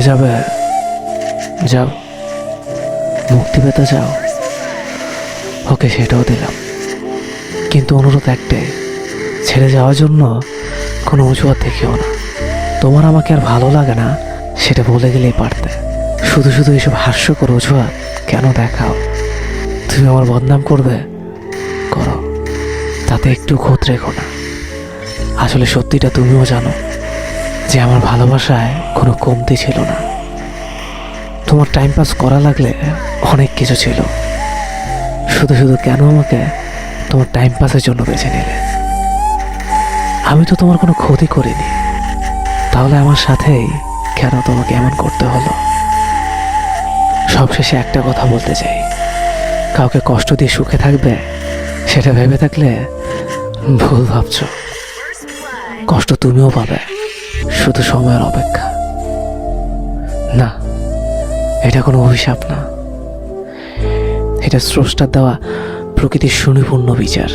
যাবে, যাও, মুক্তি পেতে যাও। ওকে সেটাও দিলাম, কিন্তু অনুরোধ একটাই, ছেড়ে যাওয়ার জন্য কোনো অজুহাত দেখিও না। তোমার আমাকে আর ভালো লাগে না সেটা বলে গেলেই পারতে। শুধু শুধু এসব হাস্যকর অজুহাত কেন দেখাও? তুমি আমার বদনাম করবে, করো, তাতে একটু খোঁত রেখো না। আসলে সত্যিটা তুমিও জানো যে আমার ভালোবাসায় কোনো কমতি ছিল না। তোমার টাইম পাস করা লাগলে অনেক কিছু ছিল, শুধু শুধু কেন আমাকে তোমার টাইম পাসের জন্য বেছে নিলে? আমি তো তোমার কোনো ক্ষতি করিনি, তাহলে আমার সাথেই কেন তোমাকে এমন করতে হলো? সবশেষে একটা কথা বলতে চাই, কাউকে কষ্ট দিয়ে সুখে থাকবে সেটা ভেবে থাকলে ভুল ভাবছ। কষ্ট তুমিও পাবে, শুধু সময়ের অপেক্ষা। না, এটা কোনো অভিশাপ না, এটা স্রষ্টার দেওয়া প্রকৃতির সুনিপুণ বিচার।